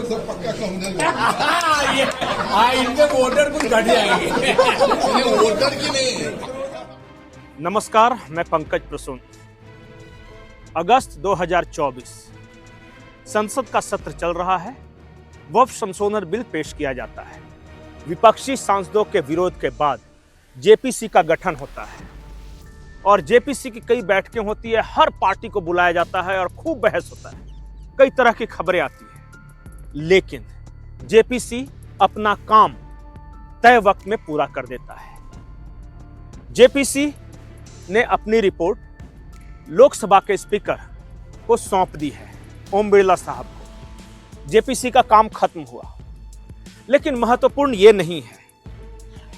लोग सब पक्का काउंटर इनके वोटर कुछ घट जाएंगे। वोटर की नहीं। नमस्कार, मैं पंकज प्रसून। अगस्त 2024 संसद का सत्र चल रहा है। वक्फ संशोधन बिल पेश किया जाता है। विपक्षी सांसदों के विरोध के बाद जेपीसी का गठन होता है और जेपीसी की कई बैठकें होती है। हर पार्टी को बुलाया जाता है और खूब बहस होता है। कई तरह की खबरें आती है, लेकिन जेपीसी अपना काम तय वक्त में पूरा कर देता है। जेपीसी ने अपनी रिपोर्ट लोकसभा के स्पीकर को सौंप दी है, ओम बिरला साहब को। जेपीसी का काम खत्म हुआ, लेकिन महत्वपूर्ण ये नहीं है।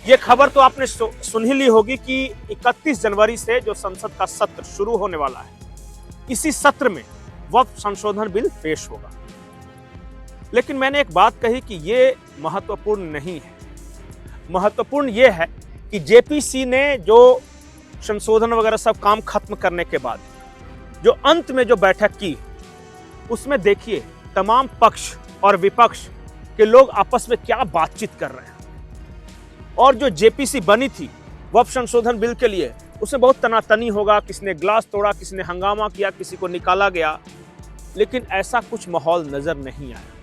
ये खबर तो आपने सुन ही ली होगी कि 31 जनवरी से जो संसद का सत्र शुरू होने वाला है, इसी सत्र में वक्फ संशोधन बिल पेश होगा। लेकिन मैंने एक बात कही कि ये महत्वपूर्ण नहीं है। महत्वपूर्ण ये है कि जेपीसी ने जो संशोधन वगैरह सब काम खत्म करने के बाद जो अंत में जो बैठक की, उसमें देखिए तमाम पक्ष और विपक्ष के लोग आपस में क्या बातचीत कर रहे हैं। और जो जेपीसी बनी थी वक्फ संशोधन बिल के लिए, उसमें बहुत तनातनी होगा, किसने ग्लास तोड़ा, किसने हंगामा किया, किसी को निकाला गया, लेकिन ऐसा कुछ माहौल नजर नहीं आया।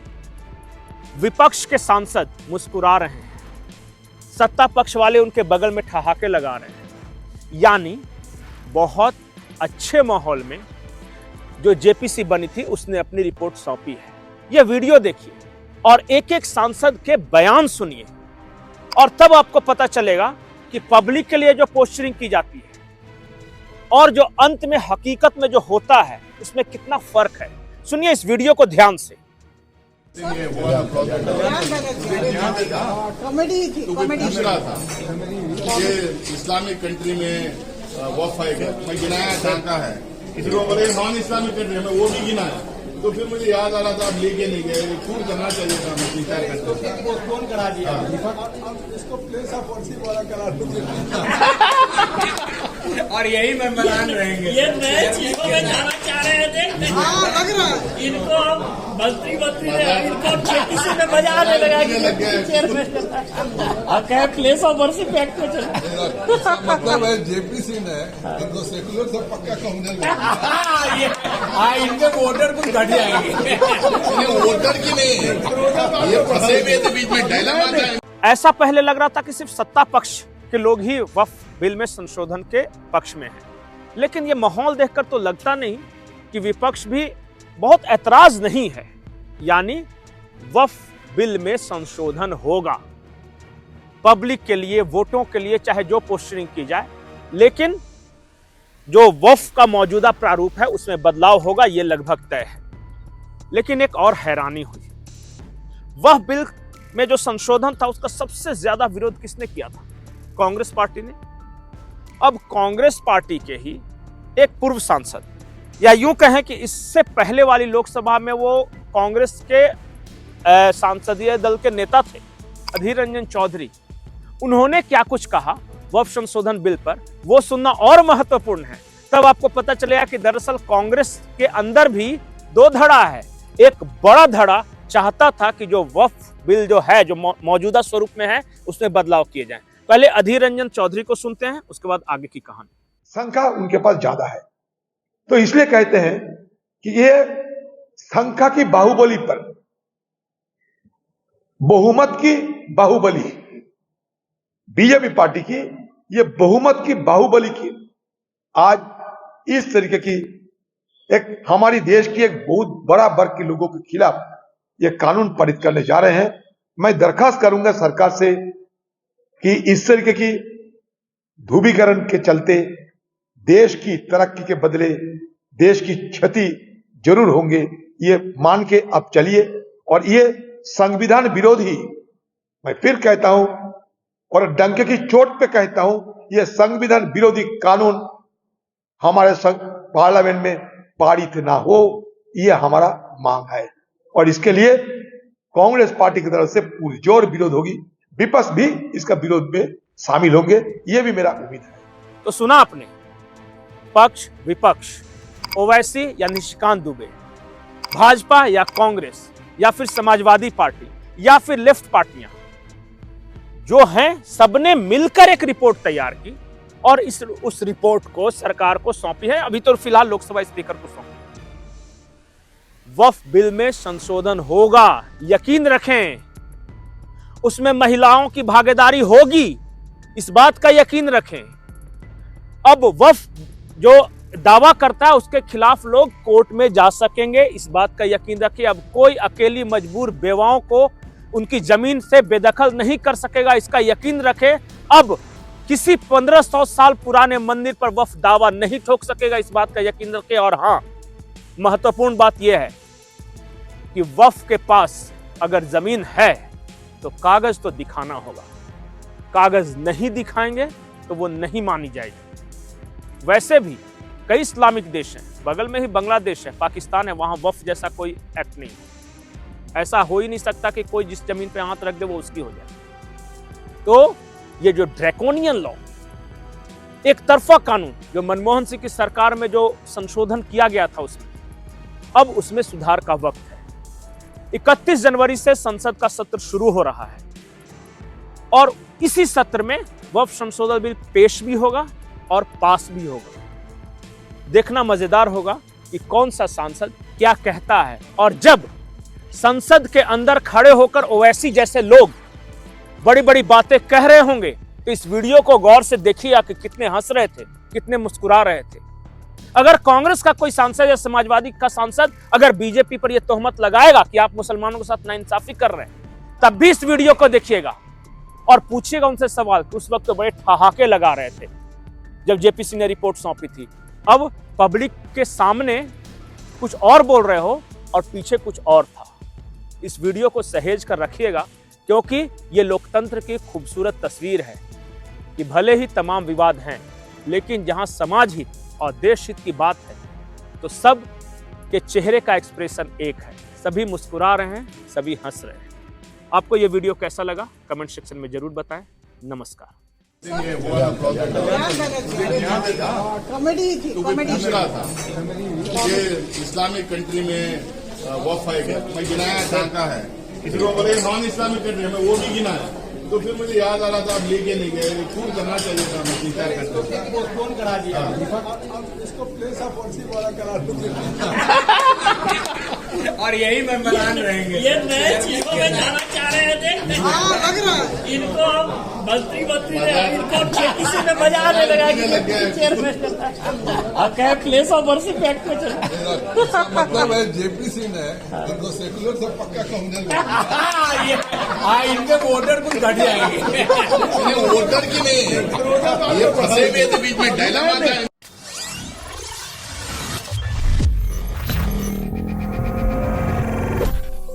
विपक्ष के सांसद मुस्कुरा रहे हैं, सत्ता पक्ष वाले उनके बगल में ठहाके लगा रहे हैं। यानी बहुत अच्छे माहौल में जो जेपीसी बनी थी उसने अपनी रिपोर्ट सौंपी है। यह वीडियो देखिए और एक एक सांसद के बयान सुनिए, और तब आपको पता चलेगा कि पब्लिक के लिए जो पोस्टरिंग की जाती है और जो अंत में हकीकत में जो होता है उसमें कितना फर्क है। सुनिए इस वीडियो को ध्यान से। दूसरा था ये इस्लामिक कंट्री में वक्फ है, मैं गिनाया जानता है। किसी को बोले नॉन इस्लामिक कंट्री में, वो भी गिना है। तो फिर मुझे याद आ रहा था, आप लेके नहीं गए, खूब करना चाहिए था। मैं विचार करते पोस्टपोन करा दिया। इसको प्लेस ऑफ वर्शिप वाला करा और यही मेंबरान रहेंगे। ये नए चीजों में जाना चाह रहे थे। हाँ, लग रहा है इनको। हम मंत्री ने इनको किसी ने बजाने लगा कि प्लेस ऑफ वर्शिप एक्ट में चला। मतलब है जेपीसी ने इनको सेकुलर से पक्का काउंटर इनके वोटर कुछ घट जाएंगे। वोटर की नहीं। ये फंसे हुए थे बीच में, डायलमा था। ऐसा पहले लग रहा था कि सिर्फ सत्ता पक्ष के लोग ही वक्फ बिल में संशोधन के पक्ष में हैं, लेकिन ये माहौल देखकर तो लगता नहीं कि विपक्ष भी बहुत ऐतराज नहीं है। यानी वक्फ बिल में संशोधन होगा, पब्लिक के लिए, वोटों के लिए, चाहे जो पोस्टरिंग की जाए, लेकिन जो वक्फ का मौजूदा प्रारूप है उसमें बदलाव होगा, ये लगभग तय है। लेकिन एक और हैरानी हुई, वक्फ बिल में जो संशोधन था उसका सबसे ज्यादा विरोध किसने किया था? कांग्रेस पार्टी ने। अब कांग्रेस पार्टी के ही एक पूर्व सांसद, या यूं कहें कि इससे पहले वाली लोकसभा में वो कांग्रेस के सांसदीय दल के नेता थे, अधीर रंजन चौधरी। उन्होंने क्या कुछ कहा वक्फ संशोधन बिल पर, वो सुनना और महत्वपूर्ण है। तब आपको पता चलेगा कि दरअसल कांग्रेस के अंदर भी दो धड़ा है। एक बड़ा धड़ा चाहता था कि जो वक्फ बिल जो है, जो मौजूदा स्वरूप में है, उसमें बदलाव किए जाएं। पहले अधीर रंजन चौधरी को सुनते हैं, उसके बाद आगे की कहानी। संख्या उनके पास ज्यादा है, तो इसलिए कहते हैं कि ये संख्या की बाहुबली पर बहुमत की बाहुबली, बीजेपी पार्टी की ये बहुमत की बाहुबली की आज इस तरीके की एक हमारी देश की एक बहुत बड़ा वर्ग के लोगों के खिलाफ ये कानून पारित करने जा रहे हैं। मैं दरखास्त करूंगा सरकार से कि इस तरीके की ध्रुवीकरण के चलते देश की तरक्की के बदले देश की क्षति जरूर होंगे, ये मान के अब चलिए। और ये संविधान विरोधी, मैं फिर कहता हूं और डंके की चोट पे कहता हूं, ये संविधान विरोधी कानून हमारे पार्लियामेंट में पारित ना हो, ये हमारा मांग है। और इसके लिए कांग्रेस पार्टी की तरफ से पुरजोर विरोध होगी, विपक्ष भी इसका विरोध में शामिल होंगे, ये भी मेरा उम्मीद है। तो सुना आपने, पक्ष विपक्ष, ओवैसी या निशिकांत दुबे, भाजपा या कांग्रेस, या फिर समाजवादी पार्टी या फिर लेफ्ट पार्टियां जो हैं, सबने मिलकर एक रिपोर्ट तैयार की और उस रिपोर्ट को सरकार को सौंपी है। अभी तो फिलहाल लोकसभा स्पीकर को सौंपी। वक्फ बिल में संशोधन होगा, यकीन रखें। उसमें महिलाओं की भागीदारी होगी, इस बात का यकीन रखें। अब वक्फ जो दावा करता है उसके खिलाफ लोग कोर्ट में जा सकेंगे, इस बात का यकीन रखिए। अब कोई अकेली मजबूर बेवाओं को उनकी जमीन से बेदखल नहीं कर सकेगा, इसका यकीन रखें। अब किसी 1500 साल पुराने मंदिर पर वक्फ दावा नहीं ठोक सकेगा, इस बात का यकीन रखें। और हां, महत्वपूर्ण बात यह है कि वक्फ के पास अगर जमीन है तो कागज तो दिखाना होगा। कागज नहीं दिखाएंगे तो वो नहीं मानी जाएगी। वैसे भी कई इस्लामिक देश हैं, बगल में ही बांग्लादेश है, पाकिस्तान है, वहां वक्फ जैसा कोई एक्ट नहीं है। ऐसा हो ही नहीं सकता कि कोई जिस जमीन पे हाथ रख दे वो उसकी हो जाए। तो ये जो ड्रैकोनियन लॉ, एक तरफा कानून जो मनमोहन सिंह की सरकार में जो संशोधन किया गया था, उसमें अब उसमें सुधार का वक्त है। 31 जनवरी से संसद का सत्र शुरू हो रहा है और इसी सत्र में वक्फ संशोधन बिल पेश भी होगा और पास भी होगा। देखना मजेदार होगा कि कौन सा सांसद क्या कहता है। और जब संसद के अंदर खड़े होकर ओवैसी जैसे लोग बड़ी बड़ी बातें कह रहे होंगे तो इस वीडियो को गौर से देखिए कि कितने हंस रहे थे, कितने मुस्कुरा रहे थे। अगर कांग्रेस का कोई सांसद या समाजवादी का सांसद अगर बीजेपी पर यह तोहमत लगाएगा कि आप मुसलमानों के साथ नाइंसाफी कर रहे हैं, तब भी इस वीडियो को देखिएगा और पूछिएगा उनसे सवाल कि उस वक्त तो बड़े ठहाके लगा रहे थे जब जेपीसी ने रिपोर्ट सौंपी थी। अब पब्लिक के सामने कुछ और बोल रहे हो और पीछे कुछ और था। इस वीडियो को सहेज कर रखिएगा, क्योंकि ये लोकतंत्र की खूबसूरत तस्वीर है कि भले ही तमाम विवाद हैं, लेकिन जहां समाज हित और देश हित की बात है तो सब के चेहरे का एक्सप्रेशन एक है। सभी मुस्कुरा रहे हैं, सभी हंस रहे हैं। आपको ये वीडियो कैसा लगा कमेंट सेक्शन में जरूर बताएं। नमस्कार। कॉमेडी थी, कॉमेडी दूसरा था ये इस्लामिक कंट्री में वक्फ है, मैं गिनाया टांका है। किसी लोग बोले नॉन इस्लामिक कंट्री में, वो भी गिनाया। तो फिर मुझे याद आ रहा था, आप लेके नहीं गए, छूट करना चाहिए था। मैं स्वीकार करता पोस्टपोन करा दिया। इसको प्लेस ऑफ वर्शिप वाला करा और यही मेहमान रहेंगे। ये नए चीजों में जाना चाह रहे थे। लग रहा है। इनको मंत्री ने इनको किसी ने बजाने लगा कि चेयरमैन और कहे प्लेस ऑफ वर्शिप एक्ट में चला। मतलब है जेपीसी ने इनको सेकुलर से पक्का समझा इनके वोटर कुछ घट जाएंगे। वोटर की नहीं, ये फंसे हुए थे बीच में, डायलमा था।